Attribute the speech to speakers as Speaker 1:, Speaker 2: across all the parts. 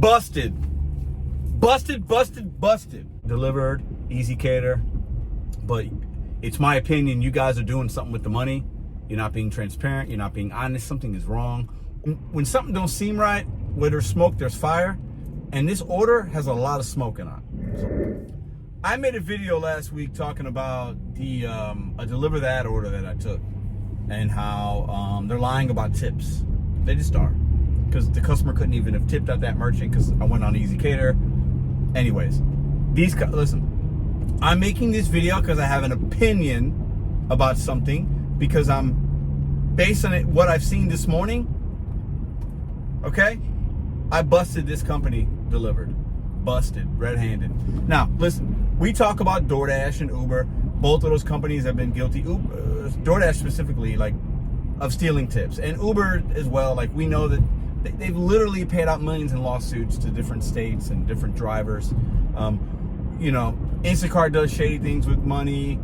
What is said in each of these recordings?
Speaker 1: Busted. Delivered, easy cater. But it's my opinion, you guys are doing something with the money. You're not being transparent. You're not being honest. Something is wrong. When something don't seem right, where there's smoke, there's fire. And this order has a lot of smoke in it. So, I made a video last week talking about the a deliver that order that I took and how they're lying about tips. They just are. Because the customer couldn't even have tipped at that merchant because I went on Easy Cater. Anyways, listen, I'm making this video because I have an opinion about something, because I'm based on what I've seen this morning. Okay, I busted this company delivered, busted red-handed. Now listen, we talk about DoorDash and Uber. Both of those companies have been guilty. DoorDash specifically, like, of stealing tips, and Uber as well. Like, we know that they've literally paid out millions in lawsuits to different states and different drivers. You know, Instacart does shady things with money.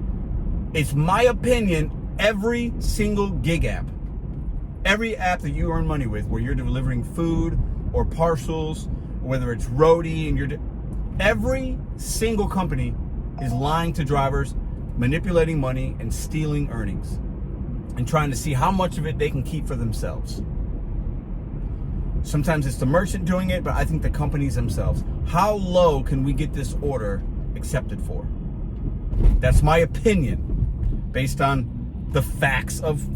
Speaker 1: It's my opinion, every single gig app, every app that you earn money with, where you're delivering food or parcels, whether it's roadie, and every single company is lying to drivers, manipulating money and stealing earnings, and trying to see how much of it they can keep for themselves. Sometimes it's the merchant doing it, but I think the companies themselves. How low can we get this order accepted for? That's my opinion, based on the facts of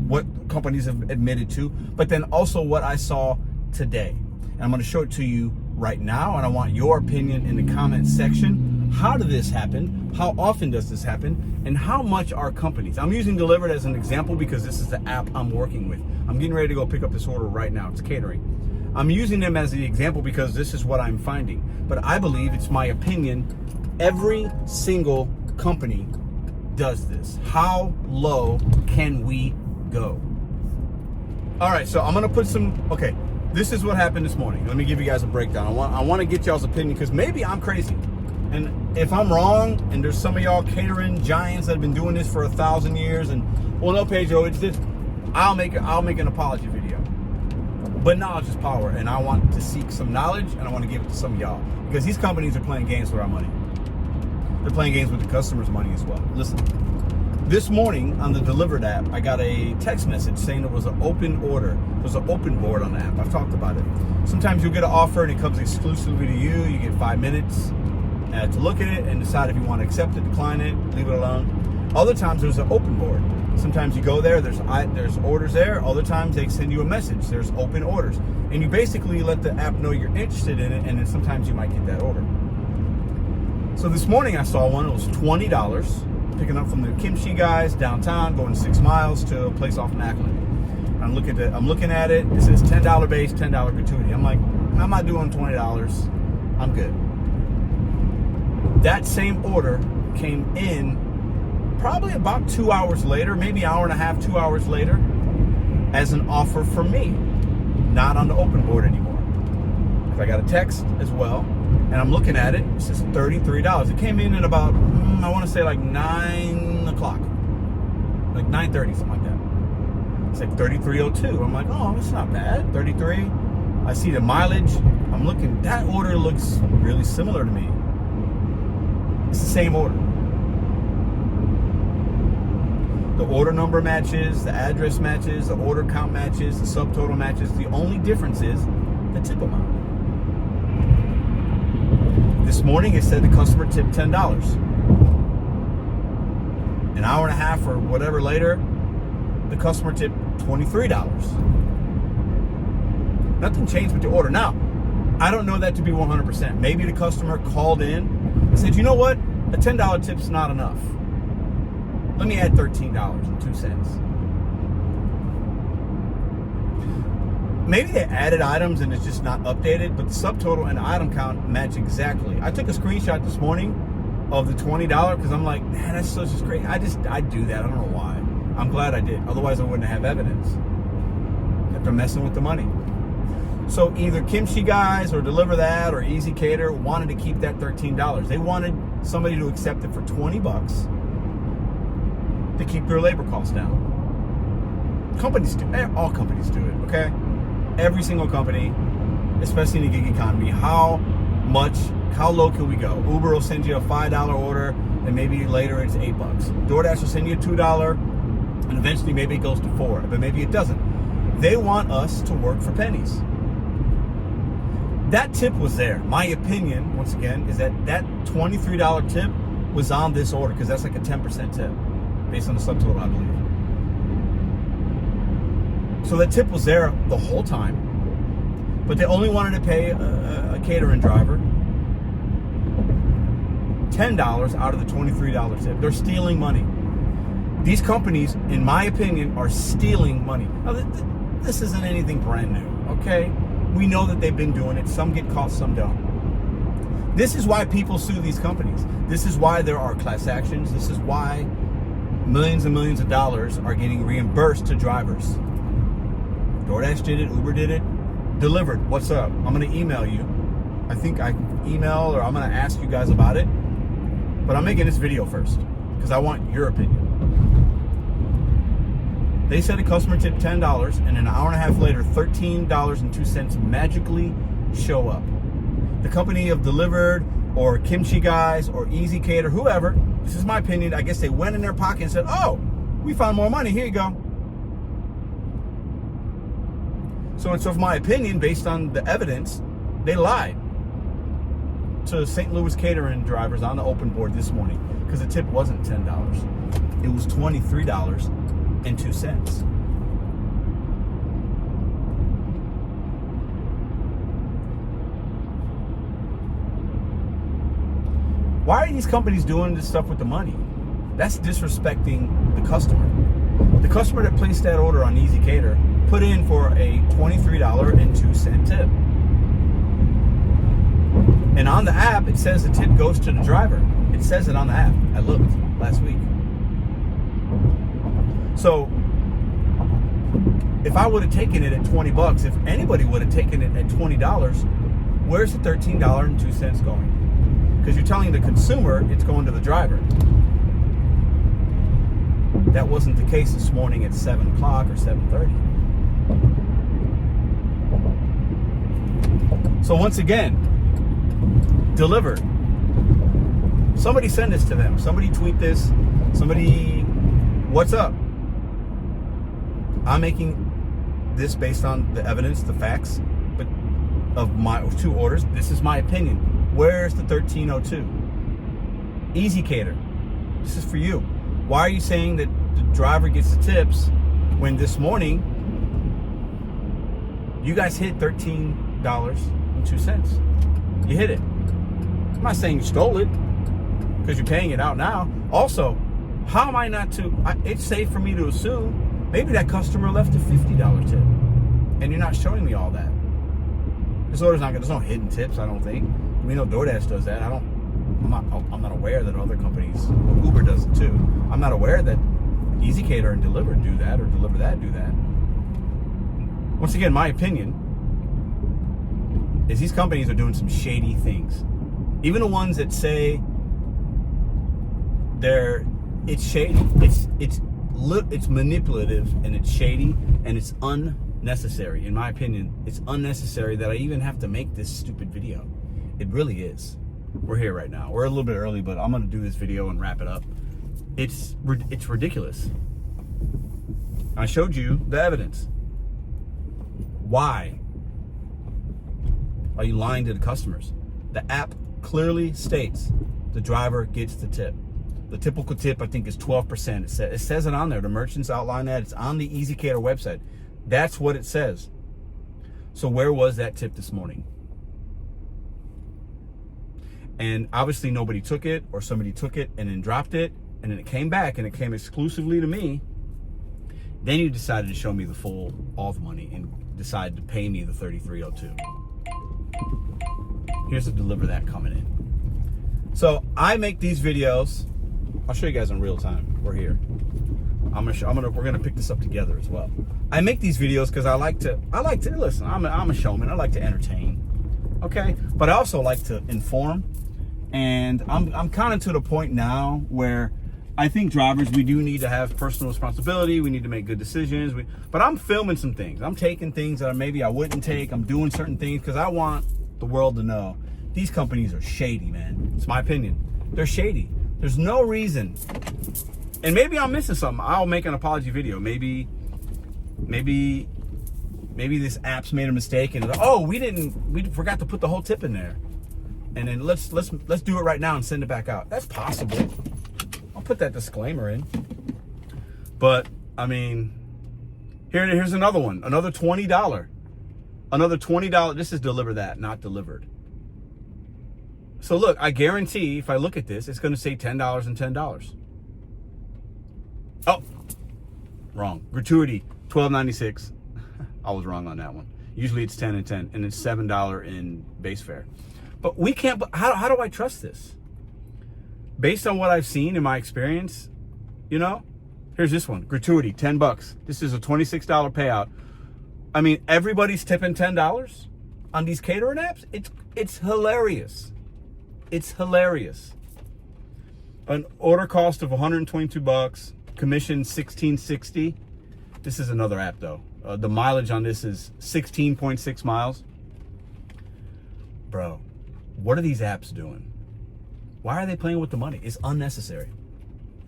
Speaker 1: what companies have admitted to, but then also what I saw today. And I'm going to show it to you right now, and I want your opinion in the comment section. How did this happen? How often does this happen? And how much are companies? I'm using Delivered as an example because this is the app I'm working with. I'm getting ready to go pick up this order right now. It's catering. I'm using them as the example because this is what I'm finding. But I believe, it's my opinion, every single company does this. How low can we go? All right, so I'm gonna put okay, this is what happened this morning. Let me give you guys a breakdown. I want to get y'all's opinion, because maybe I'm crazy. And if I'm wrong, and there's some of y'all catering giants that have been doing this for 1,000 years, and, well, no, Pedro, it's this, I'll make an apology video. But knowledge is power, and I want to seek some knowledge, and I want to give it to some of y'all, because these companies are playing games with our money. They're playing games with the customer's money as well. Listen, this morning on the Delivered app, I got a text message saying it was an open order. It was an open board on the app. I've talked about it. Sometimes you'll get an offer and it comes exclusively to you. You get 5 minutes to look at it and decide if you want to accept it, decline it, leave it alone. Other times there's an open board. Sometimes you go there, there's orders there. Other times they send you a message, there's open orders. And you basically let the app know you're interested in it, and then sometimes you might get that order. So this morning I saw one, it was $20, picking up from the kimchi guys downtown, going 6 miles to a place off Macklin. I'm looking at it, it says $10 base, $10 gratuity. I'm like, I'm not doing $20, I'm good. That same order came in probably about 2 hours later, maybe an hour and a half, 2 hours later, as an offer for me, not on the open board anymore. I got a text as well, and I'm looking at it. It says $33. It came in at about, I want to say like 9 o'clock, like 9:30, something like that. It's like $33.02. I'm like, oh, it's not bad. 33. I see the mileage. I'm looking. That order looks really similar to me. It's the same order. The order number matches, the address matches, the order count matches, the subtotal matches. The only difference is the tip amount. This morning it said the customer tipped $10. An hour and a half or whatever later, the customer tipped $23. Nothing changed with the order. Now, I don't know that to be 100%. Maybe the customer called in and said, you know what? A $10 tip's not enough. Let me add $13.02. Maybe they added items and it's just not updated, but the subtotal and the item count match exactly. I took a screenshot this morning of the $20 because I'm like, man, that's so just great. I do that. I don't know why. I'm glad I did. Otherwise, I wouldn't have evidence that they're messing with the money. So either Kimchi guys or Deliver That or Easy Cater wanted to keep that $13. They wanted somebody to accept it for $20 to keep their labor costs down. Companies do, all companies do it, okay? Every single company especially in the gig economy. How low can we go? Uber will send you a $5 order, and maybe later it's $8. DoorDash will send you a $2, and eventually maybe it goes to $4, but maybe it doesn't. They want us to work for pennies. That tip was there. My opinion, once again, is that $23 tip was on this order, because that's like a 10% tip based on the subtotal, I believe. So that tip was there the whole time, but they only wanted to pay a catering driver $10 out of the $23 tip. They're stealing money. These companies, in my opinion, are stealing money. Now, this isn't anything brand new, okay? We know that they've been doing it. Some get caught, some don't. This is why people sue these companies. This is why there are class actions. This is why millions and millions of dollars are getting reimbursed to drivers. DoorDash did it. Uber did it. Delivered. What's up? I'm going to email you. I think I email, or I'm going to ask you guys about it. But I'm making this video first because I want your opinion. They said a customer tipped $10, and an hour and a half later, $13.02 magically show up. The company of Delivered or Kimchi Guys or Easy Cater, whoever, this is my opinion, I guess they went in their pocket and said, oh, we found more money, here you go. So it's of my opinion, based on the evidence, they lied to St. Louis catering drivers on the open board this morning, because the tip wasn't $10. It was $23.02. Why are these companies doing this stuff with the money? That's disrespecting the customer. The customer that placed that order on Easy Cater put in for a $23.02 tip. And on the app, it says the tip goes to the driver. It says it on the app. I looked last week. So if I would have taken it at $20, if anybody would have taken it at $20, where's the $13.02 going? Because you're telling the consumer it's going to the driver. That wasn't the case this morning at 7 o'clock or 7:30. So once again, Delivered. Somebody send this to them. Somebody tweet this. Somebody, what's up? I'm making this based on the evidence, the facts, but of my 2 orders. This is my opinion. Where's the $13.02? Easy Cater. This is for you. Why are you saying that the driver gets the tips when this morning you guys hit $13.02? You hit it. I'm not saying you stole it, because you're paying it out now. Also, how am I not to? It's safe for me to assume maybe that customer left a $50 tip, and you're not showing me all that. This order's not. There's no hidden tips, I don't think. We know DoorDash does that. I'm not aware that other companies, Uber does it too. I'm not aware that Easy Cater and Deliver do that, or Deliver That do that. Once again, my opinion is these companies are doing some shady things. Even the ones that say it's shady, it's manipulative, and it's shady, and it's unnecessary. In my opinion, it's unnecessary that I even have to make this stupid video. It really is. We're here right now. We're a little bit early, but I'm going to do this video and wrap it up. It's ridiculous. I showed you the evidence. Why are you lying to the customers? The app clearly states the driver gets the tip. The typical tip, I think, is 12%. It says it on there. The merchants outline that. It's on the Easy Cater website. That's what it says. So where was that tip this morning? And obviously nobody took it, or somebody took it and then dropped it, and then it came back and it came exclusively to me. Then you decided to show me all the money, and decided to pay me the $33.02. Here's the Deliver That coming in. So I make these videos. I'll show you guys in real time. We're here. We're gonna pick this up together as well. I make these videos because I like to listen. I'm a showman. I like to entertain. Okay, but I also like to inform. And I'm kind of to the point now where I think drivers, we do need to have personal responsibility. We need to make good decisions. But I'm filming some things. I'm taking things that maybe I wouldn't take. I'm doing certain things because I want the world to know these companies are shady, man. It's my opinion. They're shady. There's no reason. And maybe I'm missing something. I'll make an apology video. Maybe this app's made a mistake and we forgot to put the whole tip in there. And then let's do it right now and send it back out. That's possible. I'll put that disclaimer in. But I mean, here's another one. Another $20. Another $20. This is deliver that, not delivered. So look, I guarantee if I look at this, it's going to say $10 and $10. Oh, wrong. Gratuity, $12.96. I was wrong on that one. Usually it's 10 and 10, and it's $7 in base fare. But we can't, how do I trust this? Based on what I've seen in my experience, you know, here's this one, gratuity, $10. This is a $26 payout. I mean, everybody's tipping $10 on these catering apps. It's hilarious. It's hilarious. An order cost of $122, commission $16.60. This is another app though. The mileage on this is 16.6 miles. Bro, what are these apps doing? Why are they playing with the money? It's unnecessary.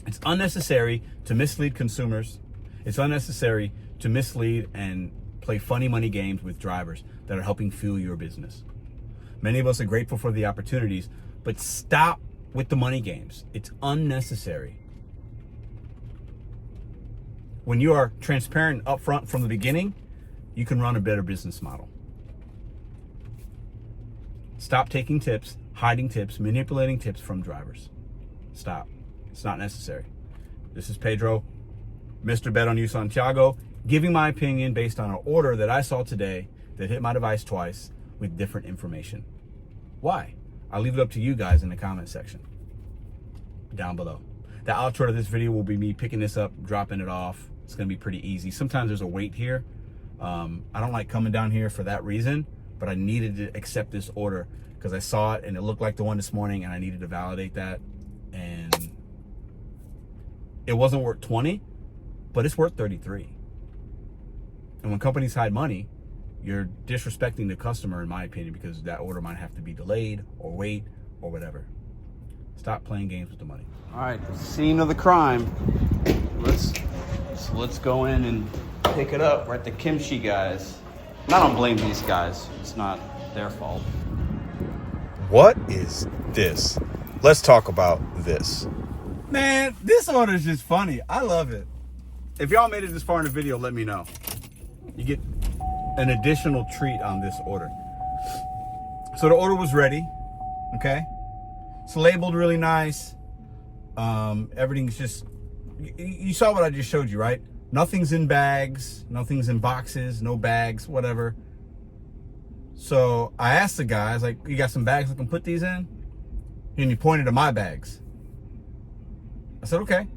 Speaker 1: It's unnecessary to mislead consumers. It's unnecessary to mislead and play funny money games with drivers that are helping fuel your business. Many of us are grateful for the opportunities, but stop with the money games. It's unnecessary. When you are transparent upfront from the beginning, you can run a better business model. Stop taking tips, hiding tips, manipulating tips from drivers. Stop. It's not necessary. This is Pedro, Mr.BetonYou Santiago, giving my opinion based on an order that I saw today that hit my device twice with different information. Why? I'll leave it up to you guys in the comment section down below. The outro of this video will be me picking this up, dropping it off. It's going to be pretty easy. Sometimes there's a wait here. I don't like coming down here for that reason, but I needed to accept this order because I saw it and it looked like the one this morning and I needed to validate that. And it wasn't worth 20, but it's worth 33. And when companies hide money, you're disrespecting the customer, in my opinion, because that order might have to be delayed or wait or whatever. Stop playing games with the money. All right, the scene of the crime. Let's go in and pick it up. We're at the kimchi guys. I don't blame these guys. It's not their fault.
Speaker 2: What is this? Let's talk about this.
Speaker 1: Man, this order is just funny. I love it. If y'all made it this far in the video, let me know. You get an additional treat on this order. So the order was ready, okay? It's labeled really nice. Everything's just, you saw what I just showed you, right? Nothing's in bags, nothing's in boxes, no bags, whatever. So I asked the guy, I was like, you got some bags I can put these in? And he pointed to my bags. I said, okay.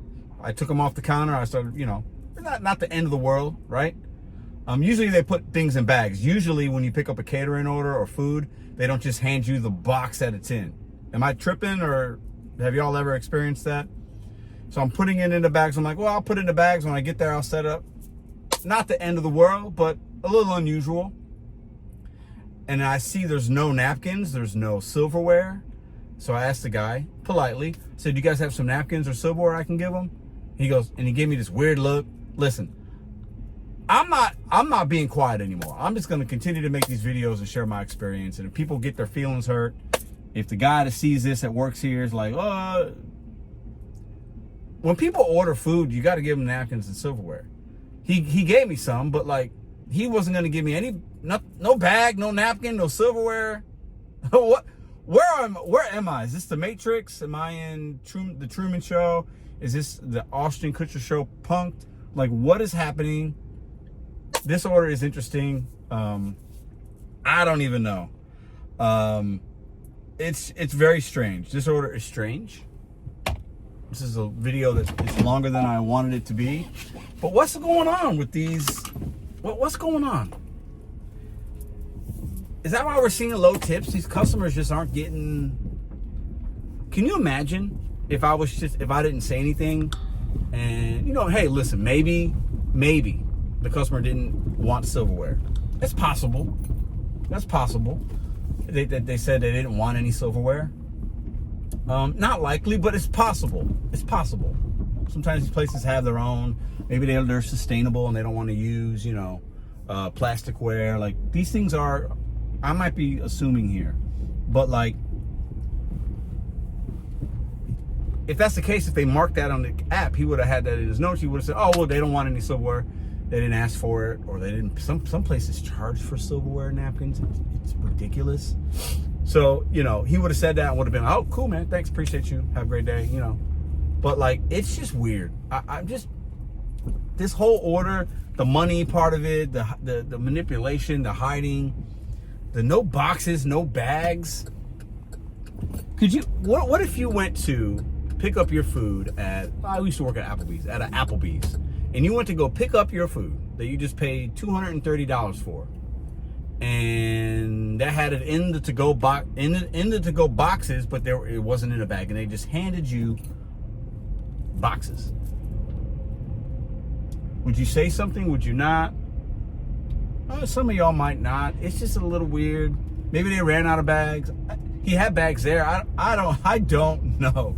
Speaker 1: I took them off the counter. I started, you know, not the end of the world, right? Usually they put things in bags. Usually when you pick up a catering order or food, they don't just hand you the box that it's in. Am I tripping, or have y'all ever experienced that? So I'm putting it in the bags. I'm like, well, I'll put it in the bags. When I get there, I'll set up. Not the end of the world, but a little unusual. And I see there's no napkins. There's no silverware. So I asked the guy politely, I said, do you guys have some napkins or silverware I can give them? He goes, and he gave me this weird look. Listen, I'm not being quiet anymore. I'm just going to continue to make these videos and share my experience. And if people get their feelings hurt, if the guy that sees this that works here is like, when people order food, you got to give them napkins and silverware. He gave me some, but like, he wasn't going to give me any, no bag, no napkin, no silverware. What? Where am I? Is this the Matrix? Am I in the Truman Show? Is this the Ashton Kutcher show Punked? Like, what is happening? This order is interesting. I don't even know. It's very strange. This order is strange. This is a video that's longer than I wanted it to be. But what's going on with these? What's going on? Is that why we're seeing low tips? These customers just aren't getting... Can you imagine if I didn't say anything, and hey, listen, maybe the customer didn't want silverware. It's possible. That's possible. They said they didn't want any silverware. Not likely, but it's possible. It's possible. Sometimes these places have their own. Maybe they're sustainable and they don't want to use, plasticware. Like, these things are, I might be assuming here, but like, if that's the case, if they marked that on the app, he would have had that in his notes. He would have said, oh, well, they don't want any silverware. They didn't ask for it, or they didn't. Some places charge for silverware napkins. It's ridiculous. So, he would have said that and would have been, oh, cool, man. Thanks. Appreciate you. Have a great day, But, like, it's just weird. I'm just, this whole order, the money part of it, the manipulation, the hiding, the no boxes, no bags. What if you went to pick up your food I used to work at an Applebee's, and you went to go pick up your food that you just paid $230 for, and that had it in the to-go box, in the to-go boxes, but it wasn't in a bag, and they just handed you boxes. Would you say something? Would you not? Some of y'all might not. It's just a little weird. Maybe they ran out of bags. He had bags there. I don't know.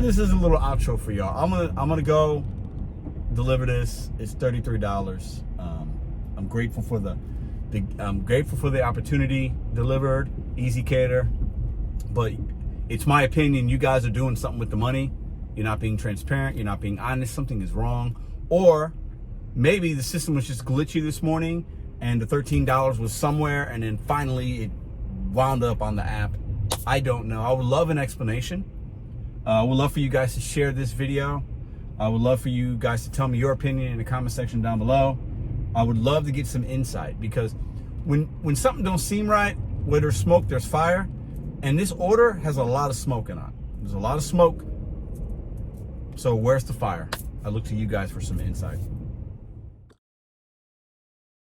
Speaker 1: This is a little outro for y'all. I'm gonna go deliver this. It's $33. I'm grateful for the opportunity delivered. Easy cater, but it's my opinion. You guys are doing something with the money. You're not being transparent. You're not being honest. Something is wrong, or maybe the system was just glitchy this morning, and the $13 was somewhere, and then finally it wound up on the app. I don't know. I would love an explanation. I would love for you guys to share this video. I would love for you guys to tell me your opinion in the comment section down below. I would love to get some insight, because when something don't seem right, where there's smoke, there's fire. And this order has a lot of smoke in it. There's a lot of smoke. So where's the fire? I look to you guys for some insight.